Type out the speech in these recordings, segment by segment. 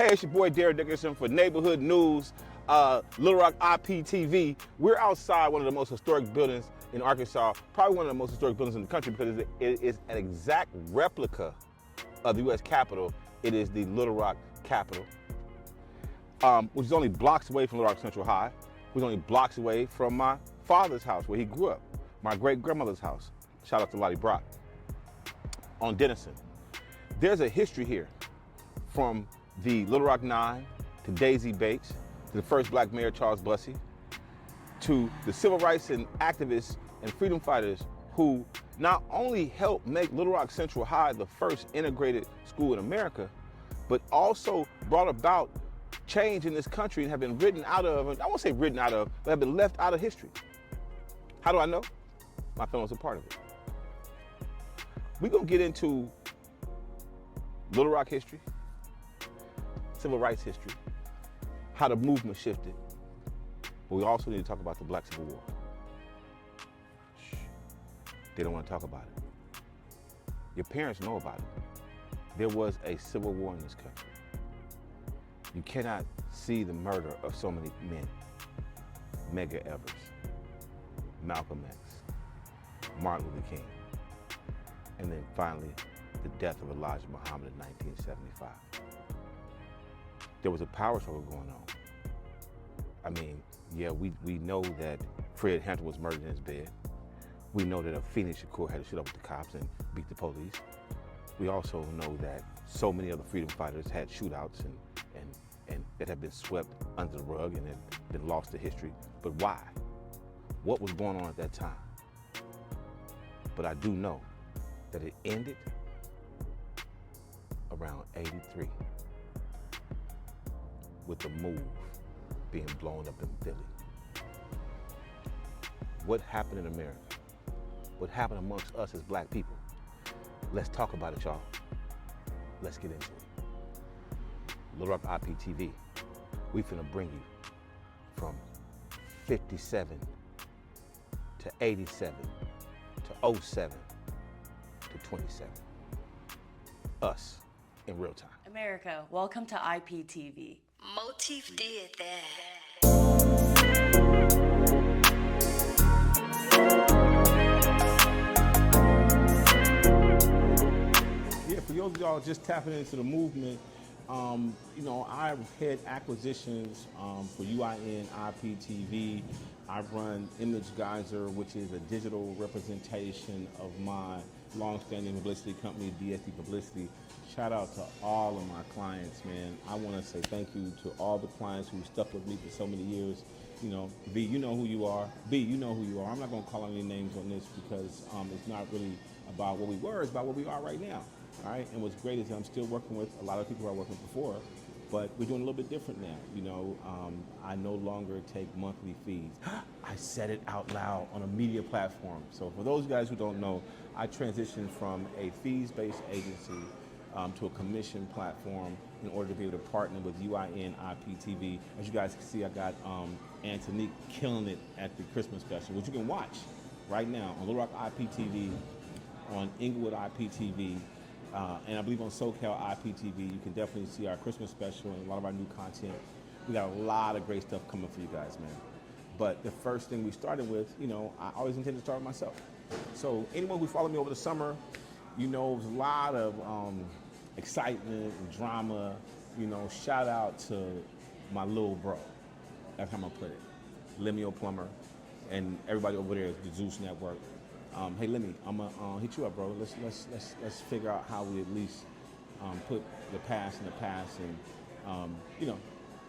Hey, it's your boy Darren Dickerson for Neighborhood News, Little Rock IPTV. We're outside one of the most historic buildings in Arkansas, probably one of the most historic buildings in the country because it is an exact replica of the U.S. Capitol. It is the Little Rock Capitol, which is only blocks away from Little Rock Central High, which is only blocks away from my father's house where he grew up, my great-grandmother's house. Shout out to Lottie Brock on Denison. There's a history here from the Little Rock Nine, to Daisy Bates, to the first black mayor, Charles Bussey, to the civil rights and activists and freedom fighters who not only helped make Little Rock Central High the first integrated school in America, but also brought about change in this country and have been written out of, I won't say written out of, but have been left out of history. How do I know? My family's a part of it. We're gonna get into Little Rock history, civil rights history, how the movement shifted, but we also need to talk about the Black Civil War. Shh. They don't want to talk about it. Your parents know about it. There was a civil war in this country. You cannot see the murder of so many men. Medgar Evers, Malcolm X, Martin Luther King, and then finally the death of Elijah Muhammad in 1975. There was a power struggle going on. I mean, yeah, we know that Fred Hampton was murdered in his bed. We know that Phoenix Shakur had to shoot up with the cops and beat the police. We also know that so many other freedom fighters had shootouts and that have been swept under the rug and had been lost to history. But why? What was going on at that time? But I do know that it ended around 83 with the move being blown up in Philly. What happened in America? What happened amongst us as black people? Let's talk about it, y'all. Let's get into it. Little Rock IPTV, we finna bring you from 57 to 87 to 07 to 27. Us in real time. America, welcome to IPTV. Motif did that. Yeah, for those of y'all just tapping into the movement, you know, I head acquisitions for UIN IPTV. I run Image Geyser, which is a digital representation of my long-standing publicity company, DSD Publicity. Shout out to all of my clients, man. I want to say thank you to all the clients who stuck with me for so many years. You know, V, you know who you are. B, you know who you are. I'm not going to call any names on this because it's not really about what we were, it's about what we are right now. All right, and what's great is that I'm still working with a lot of people who I worked with before, but we're doing a little bit different now. You know, I no longer take monthly fees. I said it out loud on a media platform. So for those guys who don't know, I transitioned from a fees-based agency to a commission platform in order to be able to partner with UIN IPTV. As you guys can see, I got Antonique killing it at the Christmas special, which you can watch right now on Little Rock IPTV, on Inglewood IPTV, and I believe on SoCal IPTV. You can definitely see our Christmas special and a lot of our new content. We got a lot of great stuff coming for you guys, man. But the first thing we started with, you know, I always intended to start with myself. So anyone who followed me over the summer, you know, it was a lot of excitement and drama. You know, shout out to my little bro. That's how I'm gonna put it. Lemuel Plummer and everybody over there at the Zeus Network. Hey Lemmy, I'm gonna hit you up, bro. Let's figure out how we at least put the past in the past, and you know,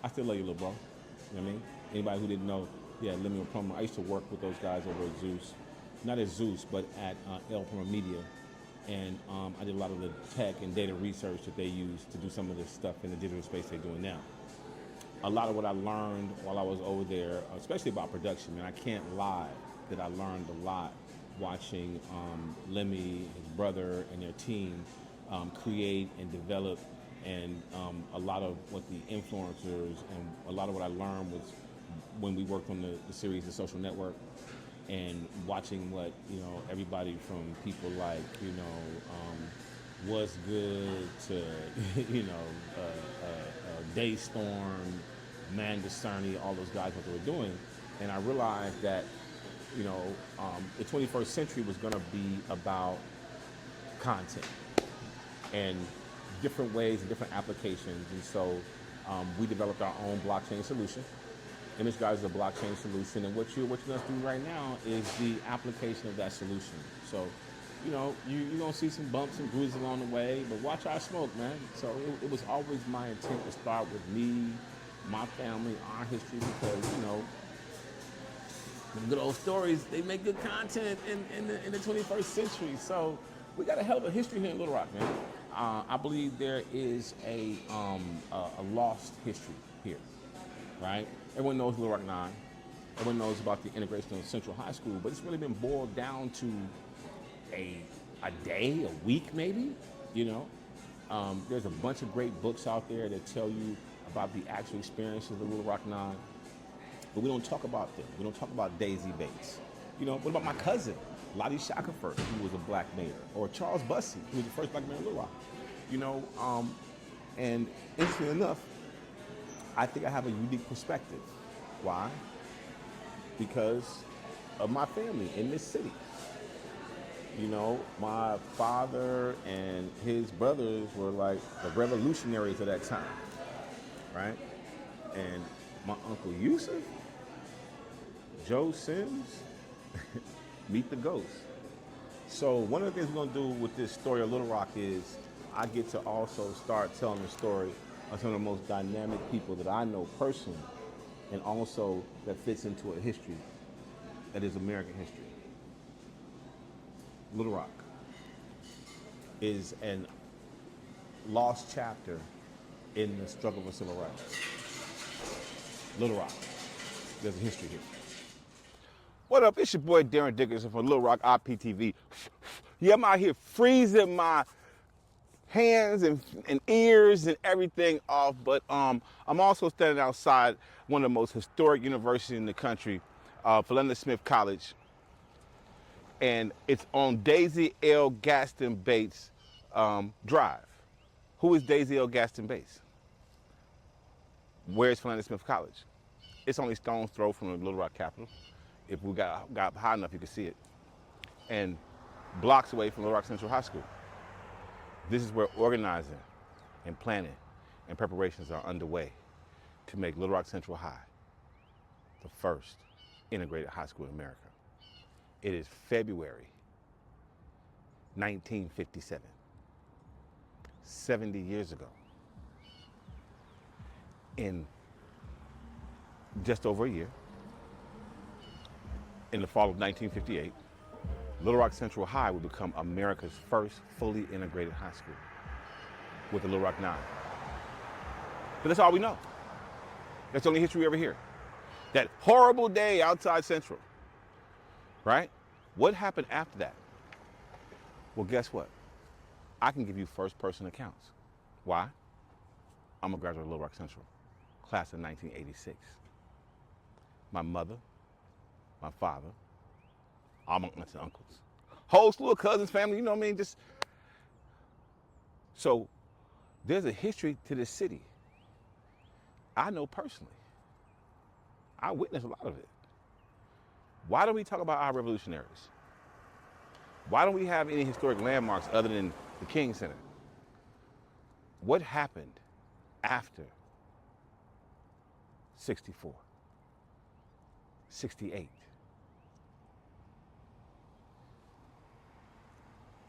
I still love you, little bro. You know what I mean? Anybody who didn't know, yeah, Lemuel Plummer. I used to work with those guys over at Zeus, not at Zeus, but at L Plummer Media, and I did a lot of the tech and data research that they use to do some of this stuff in the digital space they're doing now. A lot of what I learned while I was over there, especially about production, and I can't lie that I learned a lot watching Lemmy, his brother, and their team create and develop, and a lot of what the influencers and a lot of what I learned was when we worked on the series The Social Network, and watching what, you know, everybody from people like, you know, Was Good to, you know, Daystorm, Man Discerny, all those guys, what they were doing. And I realized that, the 21st century was going to be about content and different ways and different applications. And so we developed our own blockchain solution. Image Guys is a blockchain solution, and what you're going to do right now is the application of that solution. So, you're going to see some bumps and bruises along the way, but watch our smoke, man. So it was always my intent to start with me, my family, our history, because, the good old stories, they make good content in the 21st century. So we got a hell of a history here in Little Rock, man. I believe there is a lost history here, right? Everyone knows Little Rock 9. Everyone knows about the integration of Central High School, but it's really been boiled down to a day, a week maybe, There's a bunch of great books out there that tell you about the actual experiences of Little Rock 9, but we don't talk about them. We don't talk about Daisy Bates. What about my cousin, Lottie Shackelford, who was a black mayor, or Charles Bussey, who was the first black mayor of Little Rock, and interestingly enough, I think I have a unique perspective. Why? Because of my family in this city. My father and his brothers were like the revolutionaries of that time, right? And my Uncle Yusuf, Joe Sims, meet the ghost. So one of the things we're gonna do with this story of Little Rock is I get to also start telling the story of some of the most dynamic people that I know personally, and also that fits into a history that is American history. Little Rock is an lost chapter in the struggle for civil rights. Little Rock, there's a history here. What up, it's your boy Darren Dickerson from Little Rock IPTV. Yeah, I'm out here freezing my hands and ears and everything off, but I'm also standing outside one of the most historic universities in the country, Philander Smith College, and it's on Daisy L. Gaston Bates Drive. Who is Daisy L. Gaston Bates? Where's Philander Smith College? It's only stone's throw from the Little Rock Capitol. If we got high enough, you could see it. And blocks away from Little Rock Central High School. This is where organizing and planning and preparations are underway to make Little Rock Central High the first integrated high school in America. It is February 1957, 70 years ago. In just over a year, in the fall of 1958, Little Rock Central High would become America's first fully integrated high school with the Little Rock 9. But that's all we know. That's the only history we ever hear. That horrible day outside Central, right? What happened after that? Well, guess what? I can give you first-person accounts. Why? I'm a graduate of Little Rock Central, class of 1986. My mother, my father, all my aunts and uncles, whole slew of cousins, family, just. So there's a history to this city I know personally. I witnessed a lot of it. Why don't we talk about our revolutionaries? Why don't we have any historic landmarks other than the King Center? What happened after 64, 68?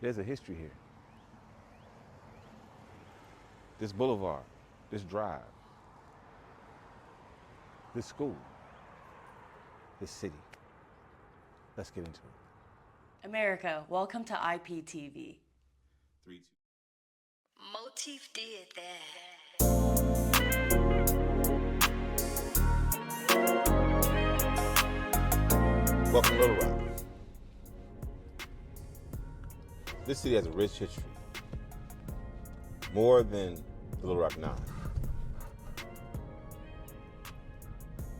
There's a history here. This boulevard, this drive, this school, this city. Let's get into it. America, welcome to IPTV. 3, 2. Motif did that. Welcome to Little Rock. This city has a rich history, more than the Little Rock 9.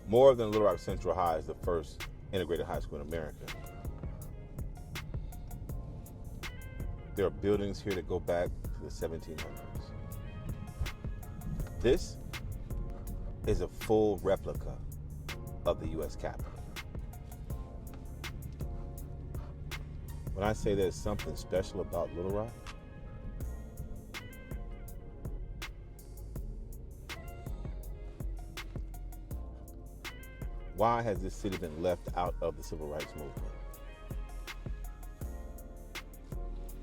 More than Little Rock Central High is the first integrated high school in America. There are buildings here that go back to the 1700s. This is a full replica of the U.S. Capitol. When I say there's something special about Little Rock, why has this city been left out of the civil rights movement?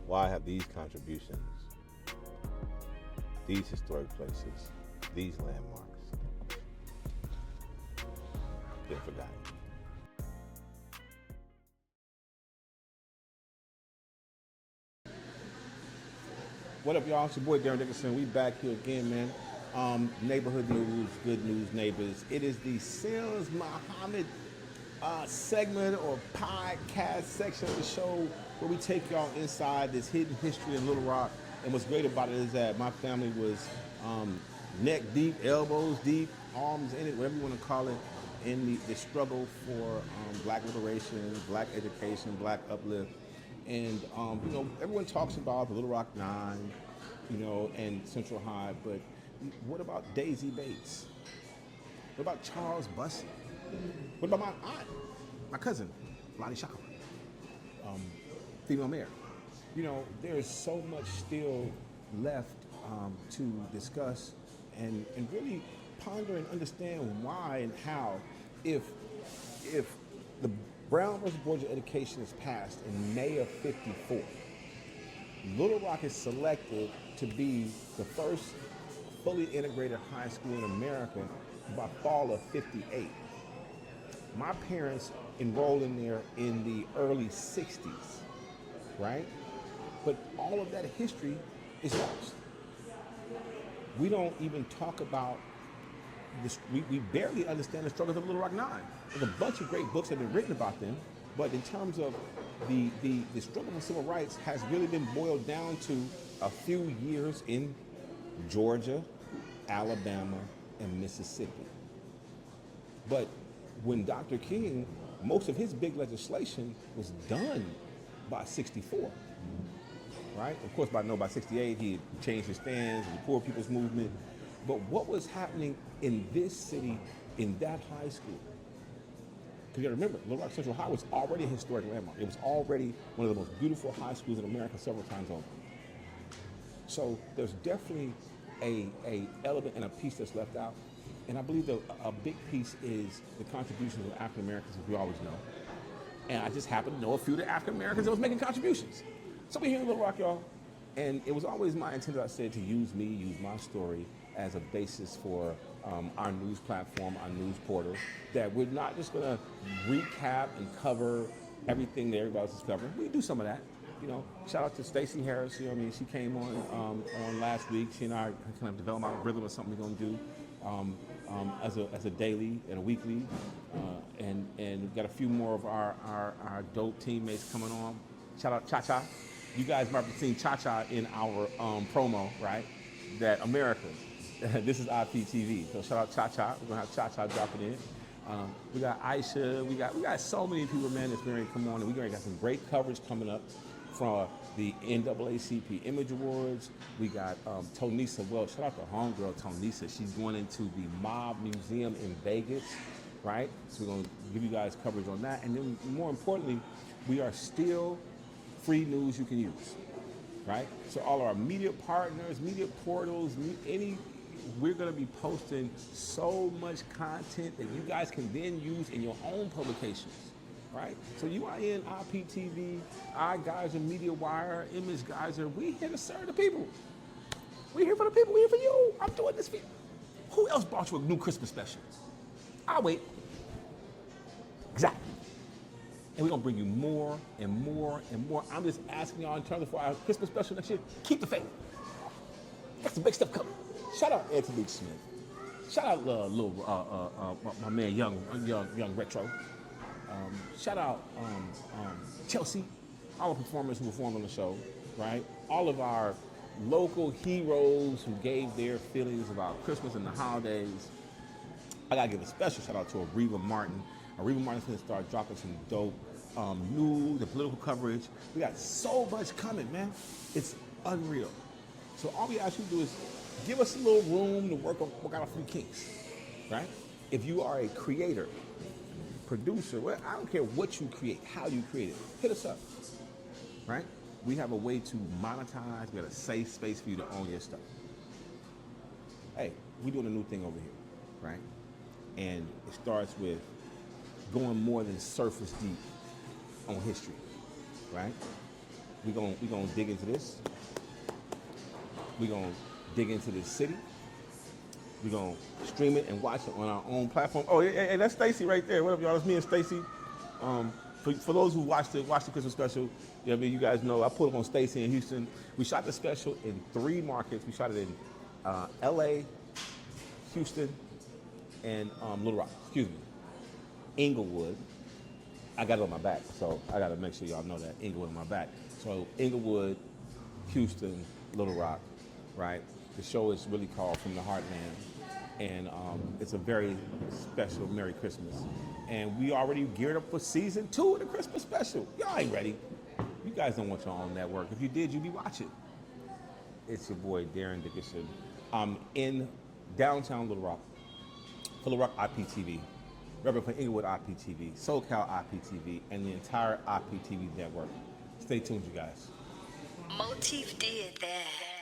Why have these contributions, these historic places, these landmarks been forgotten? What up, y'all? It's your boy Darren Dickerson. We back here again, man. Neighborhood news, good news, neighbors. It is the Sims Muhammad segment or podcast section of the show where we take y'all inside this hidden history in Little Rock. And what's great about it is that my family was neck deep, elbows deep, arms in it, whatever you want to call it, in the struggle for black liberation, black education, black uplift. And, you know, everyone talks about the Little Rock Nine, you know, and Central High, but what about Daisy Bates? What about Charles Bussey? What about my aunt, my cousin, Lonnie Shaw, female mayor? You know, there's so much still left to discuss and really ponder and understand why and how, if the Brown versus Board of Education is passed in May of '54, Little Rock is selected to be the first fully integrated high school in America by fall of '58. My parents enrolled in there in the early '60s, right? But all of that history is lost. We don't even talk about this. We barely understand the struggles of Little Rock Nine. There's a bunch of great books that have been written about them, but in terms of the struggle for civil rights has really been boiled down to a few years in Georgia, Alabama, and Mississippi. But when Dr. King, most of his big legislation was done by '64, right? Of course, by '68, he had changed his stance, the poor people's movement. But what was happening in this city, in that high school? Because you gotta remember, Little Rock Central High was already a historic landmark. It was already one of the most beautiful high schools in America several times over. So there's definitely a element and a piece that's left out. And I believe a big piece is the contributions of African Americans, as we always know. And I just happen to know a few of the African Americans that was making contributions. So we're here in Little Rock, y'all. And it was always my intent, as I said, to use my story as a basis for our news platform, our news portal, that we're not just gonna recap and cover everything that everybody else is covering. We do some of that. You know, shout out to Stacey Harris, you know what I mean? She came on last week. She and I kind of developed our rhythm of something we're gonna do as a daily and a weekly. And we've got a few more of our dope teammates coming on. Shout out Cha-Cha. You guys might have seen Cha-Cha in our promo, right? That America, this is IPTV. So shout out Cha-Cha. We're gonna have Cha-Cha dropping in. We got Aisha. We got so many people, man, that's going to come on, and we got some great coverage coming up from the NAACP Image Awards. We got Tonisa Welch. Shout out to homegirl Tonisa. She's going into the Mob Museum in Vegas, right? So we're going to give you guys coverage on that. And then more importantly, we are still free news you can use, right? So all our media partners, media portals, we're going to be posting so much content that you guys can then use in your own publications, right? So UIN, IPTV, iGeyser, MediaWire, Image Geyser, we here to serve the people. We're here for the people. We're here for you. I'm doing this for you. Who else brought you a new Christmas special? I'll wait. Exactly. And we're going to bring you more and more and more. I'm just asking y'all in terms of our Christmas special next year, keep the faith. Got some big stuff coming. Shout out Ed Talik Smith. Shout out my man Young Retro. Shout out Chelsea, all the performers who performed on the show, right? All of our local heroes who gave their feelings about Christmas and the holidays. I gotta give a special shout out to Areva Martin. Areva Martin's gonna start dropping some dope news and political coverage. We got so much coming, man. It's unreal. So all we ask you to do is give us a little room to work out a few kinks. right? If you are a creator, producer, well, I don't care what you create, how you create it, hit us up, right? We have a way to monetize. We got a safe space for you to own your stuff. Hey, we're doing a new thing over here, right? And it starts with going more than surface deep on history, right? We're gonna dig into this. We're gonna dig into this city. We're gonna stream it and watch it on our own platform. Oh, hey, that's Stacy right there. What up, y'all? It's me and Stacy. For those who watched the Christmas special, you guys know I put it on Stacy in Houston. We shot the special in 3 markets. We shot it in L.A., Houston, and Little Rock. Excuse me, Inglewood. I got it on my back, so I got to make sure y'all know that Inglewood on my back. So Inglewood, Houston, Little Rock, right? The show is really called From the Heartland, and it's a very special Merry Christmas. And we already geared up for season 2 of the Christmas special. Y'all ain't ready. You guys don't want your own network. If you did, you'd be watching. It's your boy Darren Dickerson. I'm in downtown Little Rock, for Little Rock IPTV, representing Inglewood IPTV, SoCal IPTV, and the entire IPTV network. Stay tuned, you guys. Motif did that.